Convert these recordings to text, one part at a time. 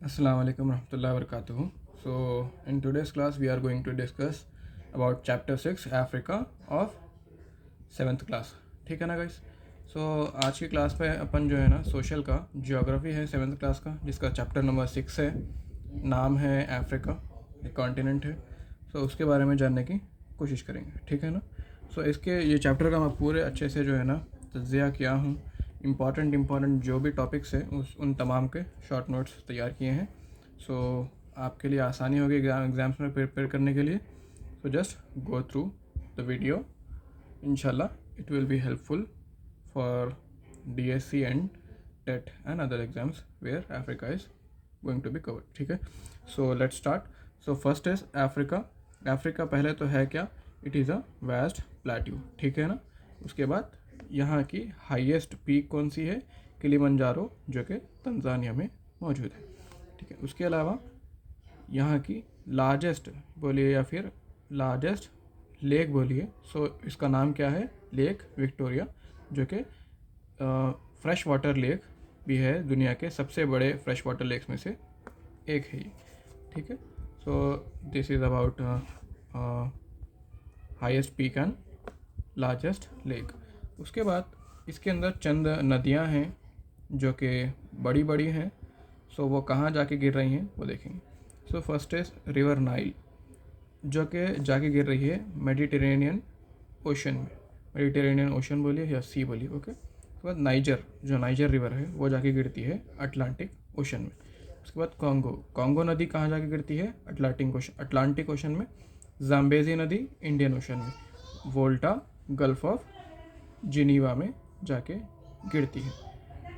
Assalamu alaikum warahmatullahi wabarakatuh. So in today's class we are going to discuss about chapter 6 Africa of 7th class. ठीक है ना guys? सो आज की class पे अपन जो है ना सोशल का जियोग्राफी है 7th क्लास का, जिसका चैप्टर नंबर 6 है, नाम है अफ्रीका, एक कॉन्टिनेंट है. सो उसके बारे में जानने की कोशिश करेंगे. ठीक है ना? सो इसके ये चैप्टर का मैं पूरे अच्छे से जो है ना तज्ज़िया किया हूँ. इम्पॉर्टेंट जो भी टॉपिक्स हैं उन तमाम के शॉर्ट नोट्स तैयार किए हैं. सो आपके लिए आसानी होगी एग्ज़ाम्स में प्रिपेयर करने के लिए. So just go through the video. इंशाल्लाह it will be helpful for DSC and TET and other exams where Africa is going to be covered. ठीक है? So let's start. So first is Africa. Africa पहले तो है क्या? It is a vast plateau. ठीक है ना? उसके बाद यहाँ की हाईएस्ट पीक कौन सी है? किलिमंजारो, जो कि तंजानिया में मौजूद है. ठीक है? उसके अलावा यहाँ की लार्जेस्ट बोलिए या फिर लार्जेस्ट लेक बोलिए. सो इसका नाम क्या है? लेक विक्टोरिया, जो कि फ्रेश वाटर लेक भी है. दुनिया के सबसे बड़े फ्रेश वाटर लेक्स में से एक है ये. ठीक है? So this is about highest peak and largest lake. उसके बाद इसके अंदर चंद नदियां हैं जो कि बड़ी बड़ी हैं. सो वो कहाँ जाके गिर रही हैं वो देखेंगे. सो फर्स्ट इज़ रिवर नाइल, जो कि जाके गिर रही है मेडिटेरेनियन ओशन में. मेडिटेरेनियन ओशन बोलिए या सी बोलिए. ओके. उसके बाद नाइजर, जो नाइजर रिवर है वो जाके गिरती है अटलांटिक ओशन में. उसके बाद कॉन्गो नदी कहाँ जाके गिरती है? अटलांटिक ओशन में. जाम्बेजी नदी इंडियन ओशन में. वोल्टा गल्फ ऑफ जिनीवा में जाके गिरती है.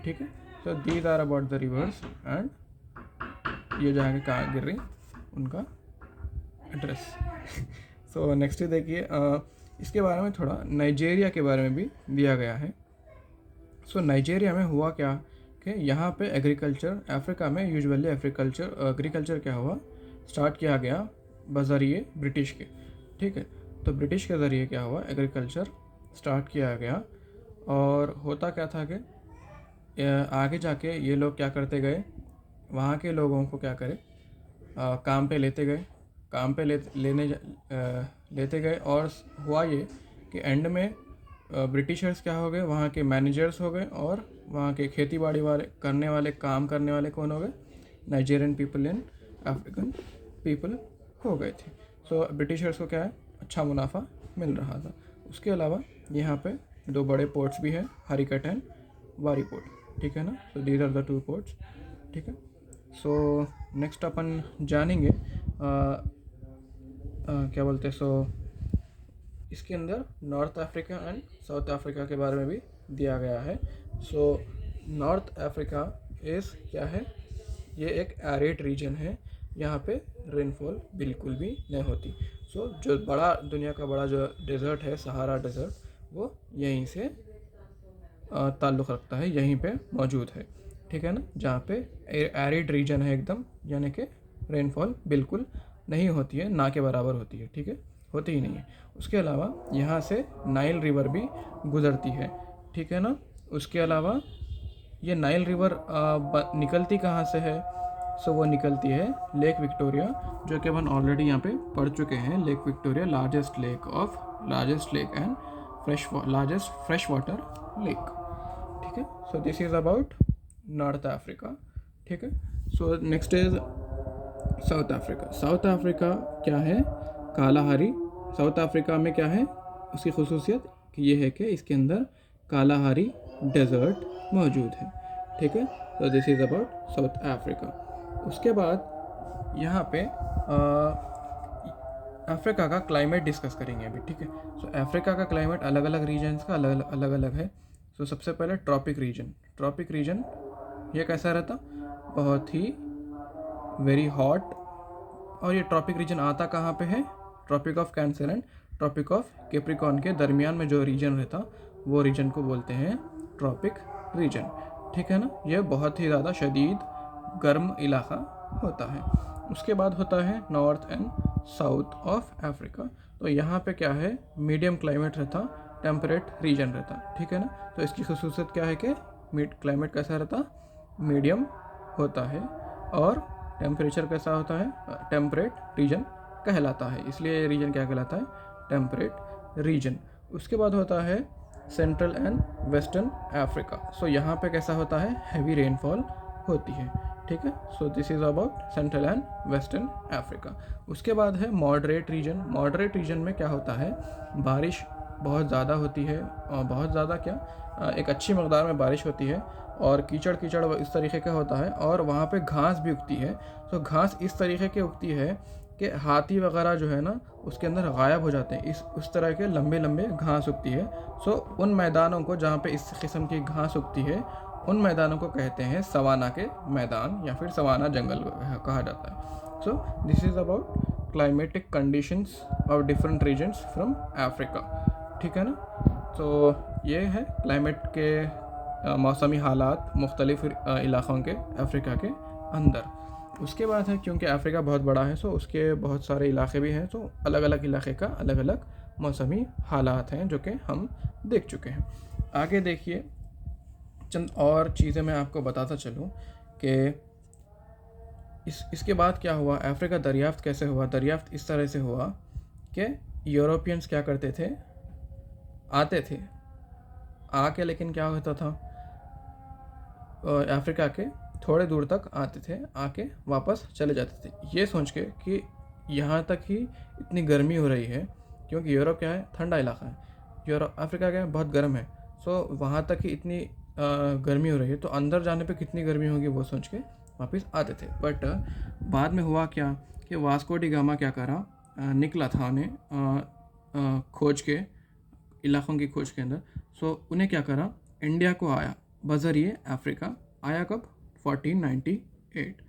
ठीक है? So these are about the rivers and ये जाके कहाँ गिर रही उनका एड्रेस. सो नेक्स्ट देखिए, इसके बारे में थोड़ा नाइजेरिया के बारे में भी दिया गया है. सो नाइजेरिया में हुआ क्या कि यहाँ पे एग्रीकल्चर, अफ्रीका में यूजुअली एग्रीकल्चर क्या हुआ, स्टार्ट किया गया बज़रिए ब्रिटिश के. ठीक है? तो ब्रिटिश के ज़रिए क्या हुआ, एग्रीकल्चर स्टार्ट किया गया. और होता क्या था कि आगे जाके ये लोग क्या करते गए, वहाँ के लोगों को क्या करे, काम पे लेते गए, काम पे लेते गए. और हुआ ये कि एंड में ब्रिटिशर्स क्या हो गए, वहाँ के मैनेजर्स हो गए. और वहाँ के खेती बाड़ी वाले काम करने वाले कौन हो गए? Nigerian people and African people हो गए थे. सो ब्रिटिशर्स को क्या है, अच्छा मुनाफा मिल रहा था. उसके अलावा यहाँ पे दो बड़े पोर्ट्स भी हैं, हरिकट एंड वारी पोर्ट. ठीक है ना? So these are the two ports. ठीक है? सो नेक्स्ट अपन जानेंगे क्या बोलते हैं. सो इसके अंदर north Africa and south Africa के बारे में भी दिया गया है. सो नॉर्थ अफ्रीका इज़ क्या है, ये एक एरिड रीजन है. यहाँ पे रेनफॉल बिल्कुल भी नहीं होती. सो जो दुनिया का बड़ा जो डेजर्ट है, सहारा डेजर्ट, वो यहीं से ताल्लुक़ रखता है, यहीं पे मौजूद है. ठीक है ना? जहाँ पे एरिड रीजन है एकदम, यानी कि रेनफॉल बिल्कुल नहीं होती है, ना के बराबर होती है. ठीक है? होती ही नहीं है. उसके अलावा यहाँ से नाइल रिवर भी गुज़रती है. ठीक है ना? उसके अलावा ये नाइल रिवर निकलती कहाँ से है? सो वो निकलती है लेक विक्टोरिया, जो कि अपन ऑलरेडी यहाँ पे पढ़ चुके हैं. Lake Victoria largest lake and largest fresh water lake. ठीक है? So this is about north Africa. ठीक है? So next is south Africa. South Africa क्या है? कालाहारी. साउथ अफ्रीका में क्या है उसकी खुसूसियत कि ये है कि इसके अंदर कालाहारी डेजर्ट मौजूद है. ठीक है? तो this is about south Africa. उसके बाद यहाँ पे अफ्रीका का क्लाइमेट डिस्कस करेंगे अभी. ठीक है? सो अफ्रीका का क्लाइमेट अलग अलग रीजन्स का अलग अलग है. सो सबसे पहले ट्रॉपिक रीजन ये कैसा रहता? बहुत ही वेरी हॉट. और ये ट्रॉपिक रीजन आता कहाँ पे है? Tropic of Cancer and Tropic of Capricorn के दरमियान में जो रीजन रहता, वो रीजन को बोलते हैं ट्रॉपिक रीजन. ठीक है ना? ये बहुत ही ज़्यादा शदीद गर्म इलाका होता है. उसके बाद होता है north and south of Africa. तो यहाँ पे क्या है, मीडियम क्लाइमेट रहता, टेम्परेट रीजन रहता. ठीक है ना? तो इसकी खसूसियत क्या है कि क्लाइमेट कैसा रहता? मीडियम होता है. और टेम्परेचर कैसा होता है, टेम्परेट रीजन कहलाता है, इसलिए रीजन क्या कहलाता है, टेम्परेट रीजन। उसके बाद होता है सेंट्रल एंड वेस्टर्न अफ्रीका। सो यहाँ पे कैसा होता है, हैवी रेनफॉल होती है, ठीक है। So this is about central and western Africa. उसके बाद है मॉडरेट रीजन। मॉडरेट रीजन में क्या होता है, बारिश बहुत ज़्यादा होती है, और बहुत ज़्यादा क्या, एक अच्छी मकदार में बारिश होती है, और कीचड़ कीचड़ इस तरीके का होता है, और वहाँ पे घास भी उगती है। तो घास इस तरीके की उगती है कि हाथी वगैरह जो है ना उसके अंदर गायब हो जाते हैं, उस तरह के लंबे लंबे घास उगती है। सो उन मैदानों को जहाँ पे इस किस्म की घास उगती है, उन मैदानों को कहते हैं सवाना के मैदान, या फिर सवाना जंगल कहा जाता है। So this is about climatic conditions of different regions from Africa, ठीक है ना। तो ये है क्लाइमेट के मौसमी हालात मुख्तलिफ इलाक़ों के अफ्रीका के अंदर। उसके बाद है, क्योंकि अफ्रीका बहुत बड़ा है, सो उसके बहुत सारे इलाके भी हैं, तो अलग अलग इलाके का अलग अलग मौसमी हालात हैं जो कि हम देख चुके हैं। आगे देखिए, चंद और चीज़ें मैं आपको बताता चलूँ कि इसके बाद क्या हुआ, अफ्रीका दरियाफ्त कैसे हुआ। दरियाफ्त इस तरह से हुआ कि यूरोपियंस क्या करते थे, आते थे, आके लेकिन क्या होता था, अफ्रीका के थोड़े दूर तक आते थे, आके वापस चले जाते थे, ये सोच के कि यहाँ तक ही इतनी गर्मी हो रही है, क्योंकि यूरोप क्या है, ठंडा इलाका है, यूरोप, अफ्रीका क्या है, बहुत गर्म है। सो वहाँ तक ही इतनी गर्मी हो रही है, तो अंदर जाने पे कितनी गर्मी होगी वो सोच के वापस आते थे। बट बाद में हुआ क्या कि वास्को डी गामा क्या करा, निकला था उन्हें खोज के, इलाक़ों की खोज के अंदर। सो उन्हें क्या करा, इंडिया को आया बज़रिए अफ्रीका। आया कब, 1498।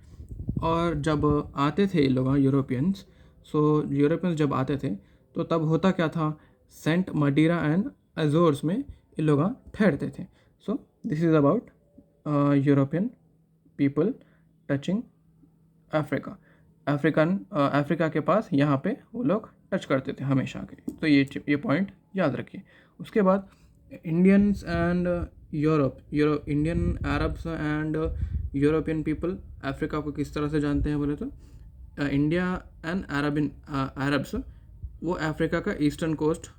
और जब आते थे लोग यूरोपियंस, सो यूरोपियंस जब आते थे तो तब होता क्या था, सेंट मडीरा एंड अजोर्स में ये लोग ठहरते थे। सो this is about European people touching Africa. Africa के पास यहाँ पे वो लोग टच करते थे हमेशा के, तो ये पॉइंट याद रखिए। उसके बाद Indians and Indian Arabs and European people Africa को किस तरह से जानते हैं बोले तो, इंडिया एंड अरब्स वो अफ्रीका का ईस्टर्न कोस्ट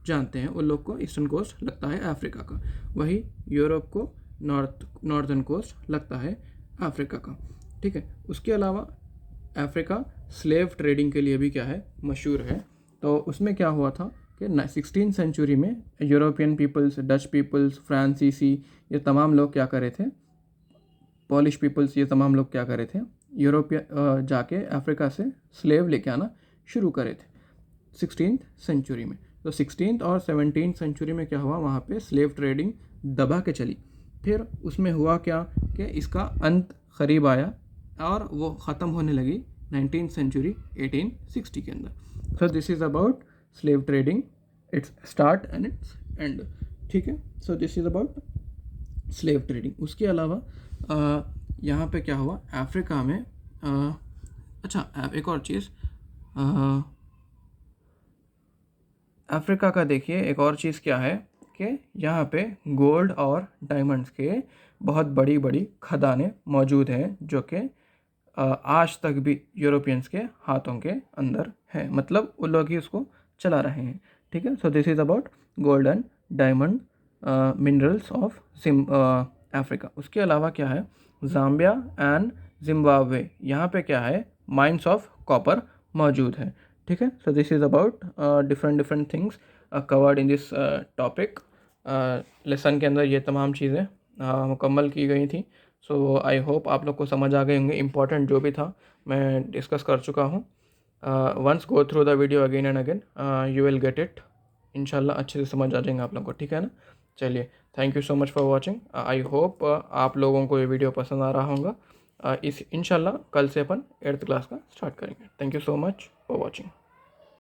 जानते हैं, उन लोग को ईस्टर्न कोस्ट लगता है अफ्रीका का, वही यूरोप को नॉर्थर्न कोस्ट लगता है अफ्रीका का, ठीक है। उसके अलावा अफ्रीका स्लेव ट्रेडिंग के लिए भी क्या है, मशहूर है। तो उसमें क्या हुआ था कि 16th सेंचुरी में यूरोपियन पीपल्स, डच पीपल्स, फ्रांसीसी, ये तमाम लोग क्या करे थे, पॉलिश पीपल्स, ये तमाम लोग क्या करे थे, यूरोपियन जाके अफ्रीका से स्लेव लेके आना शुरू करे थे 16th सेंचुरी में। तो 16th और 17th सेंचुरी में क्या हुआ, वहाँ पे स्लेव ट्रेडिंग दबा के चली। फिर उसमें हुआ क्या कि इसका अंत करीब आया और वो ख़त्म होने लगी 19th सेंचुरी 1860 के अंदर। सो this is about slave trading, it's start and it's and, ठीक है। So this is about slave trading. उसके अलावा यहाँ पे क्या हुआ अफ्रीका में, अच्छा एक और चीज़, अफ्रीका का देखिए एक और चीज़ क्या है कि यहाँ पे गोल्ड और डायमंड्स के बहुत बड़ी बड़ी खदानें मौजूद हैं, जो कि आज तक भी यूरोपियंस के हाथों के अंदर है, मतलब वो लोग ही उसको चला रहे हैं, ठीक है। So this is about gold and diamond minerals of Africa. उसके अलावा क्या है, ज़ाम्बिया एंड जिम्बाब्वे, यहाँ पे क्या है, माइंस ऑफ कॉपर मौजूद है, ठीक है। So this is about different things covered in this topic. Lesson के अंदर ये तमाम चीज़ें मुकम्मल की गई थी। सो आई होप आप लोग को समझ आ गए होंगे, इम्पॉर्टेंट जो भी था मैं डिस्कस कर चुका हूँ। Once go through the video again and again, you will get it, इंशाल्लाह अच्छे से समझ आ जाएंगे आप लोग को, ठीक है ना। चलिए, thank you so much for watching. I hope आप लोगों को ये वीडियो पसंद आ रहा होगा। इंशाल्लाह कल से अपन 8th क्लास का स्टार्ट करेंगे। Thank you so much for watching.